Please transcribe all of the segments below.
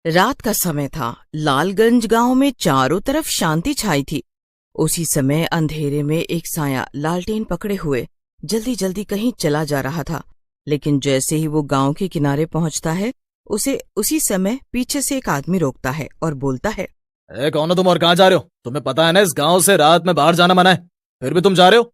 रात का समय था। लालगंज गांव में चारों तरफ शांति छाई थी। उसी समय अंधेरे में एक साया लालटेन पकड़े हुए जल्दी जल्दी कहीं चला जा रहा था। लेकिन जैसे ही वो गांव के किनारे पहुंचता है, उसे उसी समय पीछे से एक आदमी रोकता है और बोलता है, कौन हो तुम और कहाँ जा रहे हो? तुम्हें पता है ना इस गांव से रात में बाहर जाना मना है, फिर भी तुम जा रहे हो?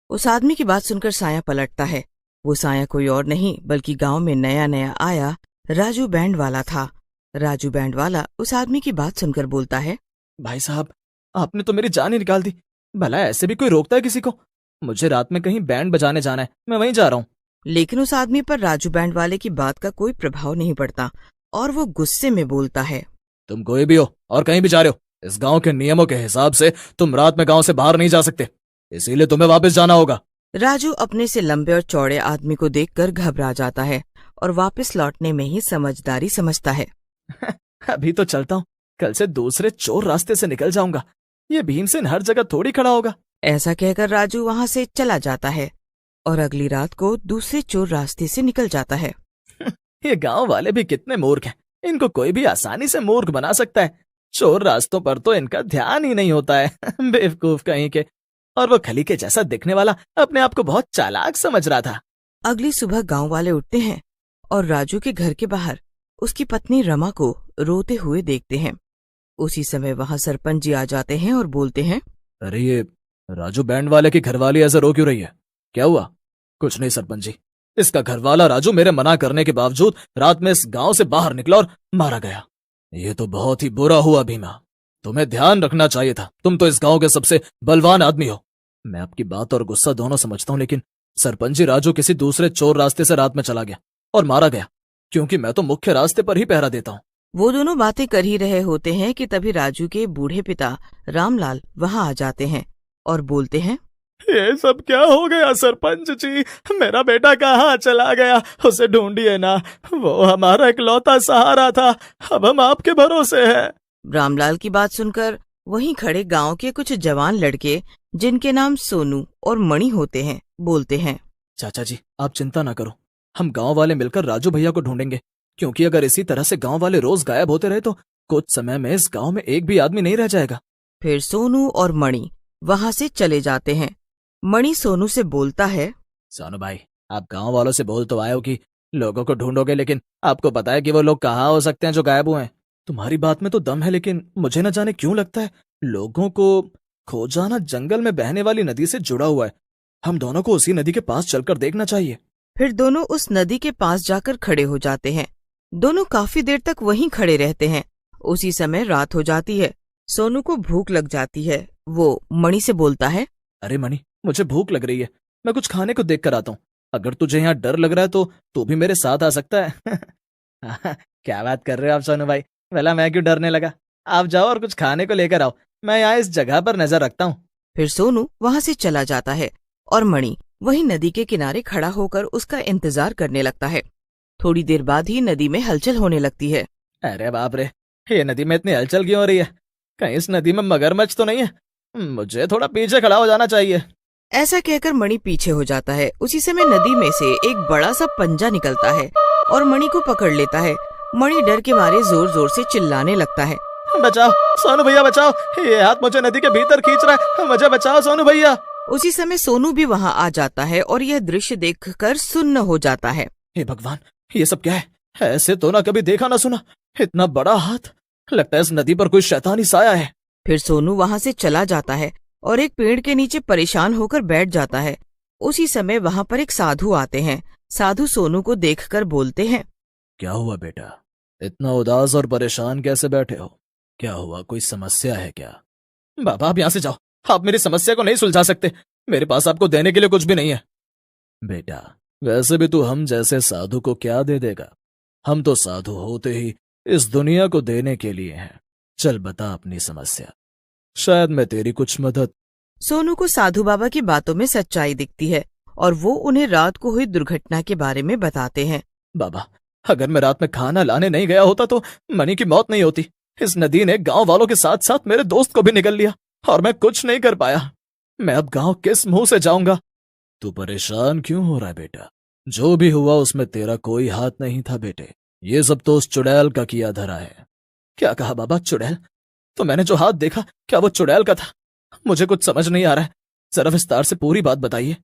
उस आदमी की बात सुनकर साया पलटता है। वो साया कोई और नहीं बल्कि गांव में नया नया आया राजू बैंड वाला था। राजू बैंड वाला उस आदमी की बात सुनकर बोलता है, भाई साहब, आपने तो मेरी जान ही निकाल दी। भला ऐसे भी कोई रोकता है किसी को? मुझे रात में कहीं बैंड बजाने जाना है, मैं वहीं जा रहा हूँ। लेकिन उस आदमी पर राजू बैंड वाले की बात का कोई प्रभाव नहीं पड़ता और वो गुस्से में बोलता है, तुम कोई भी हो और कहीं भी जा रहे हो, इस गांव के नियमों के हिसाब से तुम रात में गांव से बाहर नहीं जा सकते, इसीलिए तुम्हें वापस जाना होगा। राजू अपने से लंबे और चौड़े आदमी को देखकर घबरा जाता है और वापस लौटने में ही समझदारी समझता है। अभी तो चलता हूँ, कल से दूसरे चोर रास्ते से निकल जाऊंगा। ये भीमसेन हर जगह थोड़ी खड़ा होगा। ऐसा कहकर राजू वहां से चला जाता है और अगली रात को दूसरे चोर रास्ते से निकल जाता है। ये गांव वाले भी कितने मूर्ख हैं, इनको कोई भी आसानी से मूर्ख बना सकता है। चोर रास्तों पर तो इनका ध्यान ही नहीं होता है। बेवकूफ कहीं के। और वो खली के जैसा दिखने वाला अपने आप को बहुत चालाक समझ रहा था। अगली सुबह गांव वाले उठते हैं और राजू के घर के बाहर उसकी पत्नी रमा को रोते हुए देखते हैं। उसी समय वहां सरपंच जी आ जाते हैं और बोलते हैं, अरे ये राजू बैंड वाले की घरवाली ऐसे रो क्यों रही है? क्या हुआ? कुछ नहीं सरपंच जी, इसका घरवाला राजू मेरे मना करने के बावजूद रात में इस गांव से बाहर निकला और मारा गया। ये तो बहुत ही बुरा हुआ भीमा, तुम्हें ध्यान रखना चाहिए था। तुम तो इस गांव के सबसे बलवान आदमी हो। मैं आपकी बात और गुस्सा दोनों समझता हूँ, लेकिन सरपंच जी, राजू किसी दूसरे चोर रास्ते से रात में चला गया और मारा गया, क्योंकि मैं तो मुख्य रास्ते पर ही पहरा देता हूँ। वो दोनों बातें कर ही रहे होते हैं कि तभी राजू के बूढ़े पिता रामलाल वहां आ जाते हैं और बोलते हैं, ये सब क्या हो गया सरपंच जी? मेरा बेटा कहाँ चला गया? उसे ढूंढिए ना, वो हमारा इकलौता सहारा था। अब हम आपके भरोसे हैं। रामलाल की बात सुनकर वहीं खड़े गांव के कुछ जवान लड़के, जिनके नाम सोनू और मणि होते हैं, बोलते हैं, चाचा जी, आप चिंता ना करो, हम गांव वाले मिलकर राजू भैया को ढूंढेंगे, क्योंकि अगर इसी तरह से गांव वाले रोज गायब होते रहे तो कुछ समय में इस गांव में एक भी आदमी नहीं रह जाएगा। फिर सोनू और मणि वहां से चले जाते हैं। मणि सोनू से बोलता है, सोनू भाई, आप गांव वालों से बोल तो आए हो कि लोगों को ढूंढोगे, लेकिन आपको पता है कि वो लोग कहाँ हो सकते हैं जो गायब हुए हैं? तुम्हारी बात में तो दम है, लेकिन मुझे न जाने क्यों लगता है लोगों को खोजाना जंगल में बहने वाली नदी से जुड़ा हुआ है। हम दोनों को उसी नदी के पास चलकर देखना चाहिए। फिर दोनों उस नदी के पास जाकर खड़े हो जाते हैं। दोनों काफी देर तक वहीं खड़े रहते हैं। उसी समय रात हो जाती है। सोनू को भूख लग जाती है। वो मणि से बोलता है, अरे मणि, मुझे भूख लग रही है, मैं कुछ खाने को देख कर आता हूँ। अगर तुझे यहाँ डर लग रहा है तो तू भी मेरे साथ आ सकता है। क्या बात कर रहे हो आप सोनू भाई? भला मैं क्यों डरने लगा? आप जाओ और कुछ खाने को लेकर आओ, मैं यहाँ इस जगह पर नजर रखता हूँ। फिर सोनू वहां से चला जाता है और मणि वहीं नदी के किनारे खड़ा होकर उसका इंतजार करने लगता है। थोड़ी देर बाद ही नदी में हलचल होने लगती है। अरे बाप रे, ये नदी में इतनी हलचल क्यों हो रही है? कहीं इस नदी में मगरमच्छ तो नहीं है? मुझे थोड़ा पीछे खड़ा हो जाना चाहिए। ऐसा कहकर मणि पीछे हो जाता है। उसी समय नदी में से एक बड़ा सा पंजा निकलता है और मणि को पकड़ लेता है। मणि डर के मारे जोर जोर से चिल्लाने लगता है, बचाओ सोनू भैया, बचाओ, ये हाथ मुझे नदी के भीतर खींच रहा है, मुझे बचाओ सोनू भैया। उसी समय सोनू भी वहां आ जाता है और यह दृश्य देखकर सुन्न हो जाता है। हे भगवान, ये सब क्या है? ऐसे तो ना कभी देखा ना सुना, इतना बड़ा हाथ। लगता है इस नदी पर कोई शैतानी साया है। फिर सोनू वहां से चला जाता है और एक पेड़ के नीचे परेशान होकर बैठ जाता है। उसी समय वहां पर एक साधु आते हैं। साधु सोनू को देखकर बोलते हैं, क्या हुआ बेटा, इतना उदास और परेशान कैसे बैठे हो? क्या हुआ, कोई समस्या है क्या? बाबा, आप यहाँ से जाओ, आप मेरी समस्या को नहीं सुलझा सकते। मेरे पास आपको देने के लिए कुछ भी नहीं है। बेटा, वैसे भी तू हम जैसे साधु को क्या दे देगा? हम तो साधु होते ही इस दुनिया को देने के लिए हैं। चल बता अपनी समस्या, शायद मैं तेरी कुछ मदद। सोनू को साधु बाबा की बातों में सच्चाई दिखती है और वो उन्हें रात को हुई दुर्घटना के बारे में बताते हैं। बाबा, अगर मैं रात में खाना लाने नहीं गया होता तो मणि की मौत नहीं होती। इस नदी ने गांव वालों के साथ साथ मेरे दोस्त को भी निगल लिया और मैं कुछ नहीं कर पाया। मैं अब गांव किस मुंह से जाऊंगा? तू परेशान क्यों हो रहा है बेटा? जो भी हुआ उसमें तेरा कोई हाथ नहीं था बेटे। ये सब तो उस चुड़ैल का किया धरा है। क्या कहा बाबा? चुड़ैल? तो मैंने जो हाथ देखा, क्या वो चुड़ैल का था? मुझे कुछ समझ नहीं आ रहा है, जरा विस्तार से पूरी बात बताइए।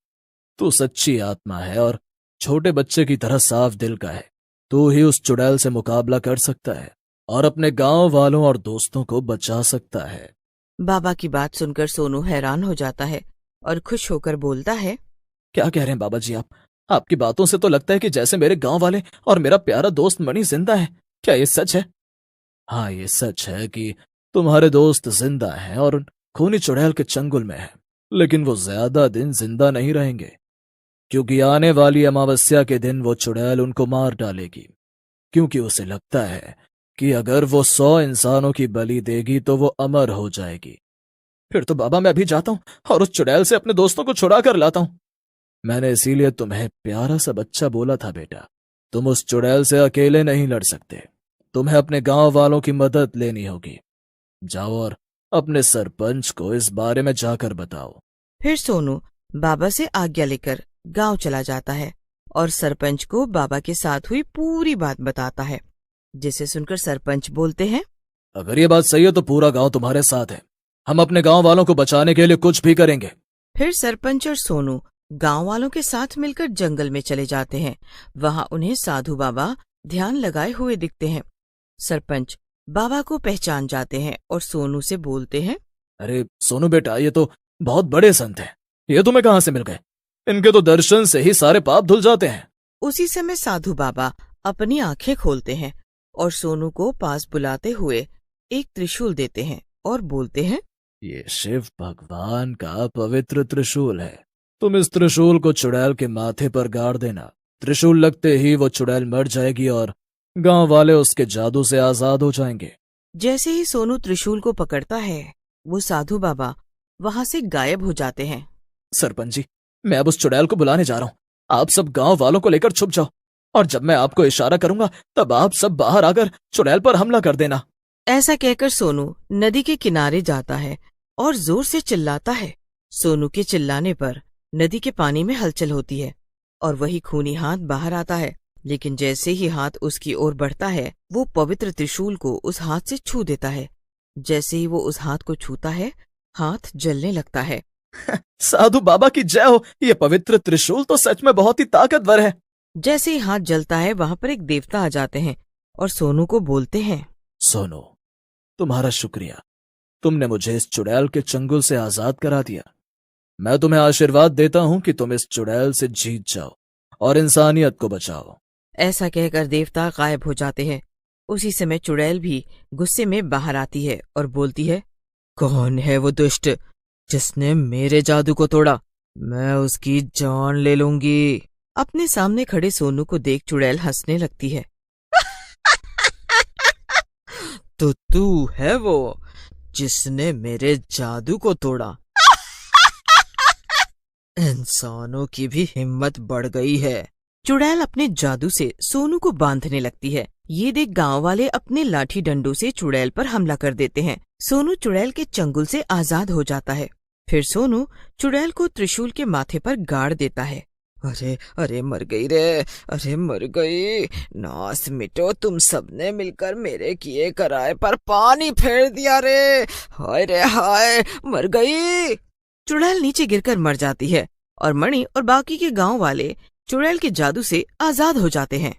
तू सच्ची आत्मा है और छोटे बच्चे की तरह साफ दिल का है। तू ही उस चुड़ैल से मुकाबला कर सकता है और अपने गांव वालों और दोस्तों को बचा सकता है। बाबा की बात सुनकर सोनू हैरान हो जाता है और खुश होकर बोलता है, क्या कह रहे हैं बाबा जी आप? आपकी बातों से तो लगता है कि जैसे मेरे गांव वाले और मेरा प्यारा दोस्त मणि जिंदा है। क्या ये सच है? हाँ, ये सच है कि तुम्हारे दोस्त जिंदा हैं और खूनी चुड़ैल के चंगुल में है, लेकिन वो ज्यादा दिन जिंदा नहीं रहेंगे, क्योंकि आने वाली अमावस्या के दिन वो चुड़ैल उनको मार डालेगी, क्योंकि उसे लगता है कि अगर वो 100 इंसानों की बलि देगी तो वो अमर हो जाएगी। फिर तो बाबा मैं अभी जाता हूँ और उस चुड़ैल से अपने दोस्तों को छुड़ा कर लाता हूँ। मैंने इसीलिए तुम्हें प्यारा सा बच्चा बोला था बेटा, तुम उस चुड़ैल से अकेले नहीं लड़ सकते, तुम्हें अपने गांव वालों की मदद लेनी होगी। जाओ और अपने सरपंच को इस बारे में जाकर बताओ। फिर सोनू बाबा से आज्ञा लेकर गांव चला जाता है और सरपंच को बाबा के साथ हुई पूरी बात बताता है, जिसे सुनकर सरपंच बोलते हैं, अगर ये बात सही है तो पूरा गांव तुम्हारे साथ है, हम अपने गांव वालों को बचाने के लिए कुछ भी करेंगे। फिर सरपंच और सोनू गांव वालों के साथ मिलकर जंगल में चले जाते हैं। वहां उन्हें साधु बाबा ध्यान लगाए हुए दिखते हैं। सरपंच बाबा को पहचान जाते हैं और सोनू से बोलते हैं, अरे सोनू बेटा, ये तो बहुत बड़े संत हैं, ये तुम्हें कहाँ से मिल गए? इनके तो दर्शन से ही सारे पाप धुल जाते हैं। उसी समय साधु बाबा अपनी आंखें खोलते हैं और सोनू को पास बुलाते हुए एक त्रिशूल देते हैं और बोलते हैं, ये शिव भगवान का पवित्र त्रिशूल है, तुम इस त्रिशूल को चुड़ैल के माथे पर गाड़ देना। त्रिशूल लगते ही वो चुड़ैल मर जाएगी और गांव वाले उसके जादू से आजाद हो जाएंगे। जैसे ही सोनू त्रिशूल को पकड़ता है, वो साधु बाबा वहां से गायब हो जाते हैं। सरपंच जी, मैं अब उस चुड़ैल को बुलाने जा रहा हूँ, आप सब गांव वालों को लेकर छुप जाओ और जब मैं आपको इशारा करूंगा तब आप सब बाहर आकर चुड़ैल पर हमला कर देना। ऐसा कहकर सोनू नदी के किनारे जाता है और जोर से चिल्लाता है। सोनू के चिल्लाने पर नदी के पानी में हलचल होती है और वही खूनी हाथ बाहर आता है, लेकिन जैसे ही हाथ उसकी ओर बढ़ता है, वो पवित्र त्रिशूल को उस हाथ से छू देता है। जैसे ही वो उस हाथ को छूता है, हाथ जलने लगता है। साधु बाबा की जय हो, ये पवित्र त्रिशूल तो सच में बहुत ही ताकतवर है। जैसे ही हाथ जलता है, वहां पर एक देवता आ जाते हैं और सोनू को बोलते हैं, सोनू, तुम्हारा शुक्रिया, तुमने मुझे इस चुड़ैल के चंगुल से आजाद करा दिया। मैं तुम्हें आशीर्वाद देता हूँ कि तुम इस चुड़ैल से जीत जाओ और इंसानियत को बचाओ। ऐसा कहकर देवता गायब हो जाते हैं। उसी समय चुड़ैल भी गुस्से में बाहर आती है और बोलती है, कौन है वो दुष्ट जिसने मेरे जादू को तोड़ा? मैं उसकी जान ले लूंगी। अपने सामने खड़े सोनू को देख चुड़ैल हंसने लगती है। तो तू है वो जिसने मेरे जादू को तोड़ा? इंसानों की भी हिम्मत बढ़ गई है। चुड़ैल अपने जादू से सोनू को बांधने लगती है। ये देख गांव वाले अपने लाठी डंडों से चुड़ैल पर हमला कर देते हैं। सोनू चुड़ैल के चंगुल से आजाद हो जाता है। फिर सोनू चुड़ैल को त्रिशूल के माथे पर गाड़ देता है। अरे अरे मर गई रे, अरे मर गई। नास मिटो, तुम सबने मिलकर मेरे किए कराए पर पानी फेर दिया रे। हाय रे हाय, मर गई। चुड़ैल नीचे गिरकर मर जाती है और मणि और बाकी के गांव वाले चुड़ैल के जादू से आजाद हो जाते हैं।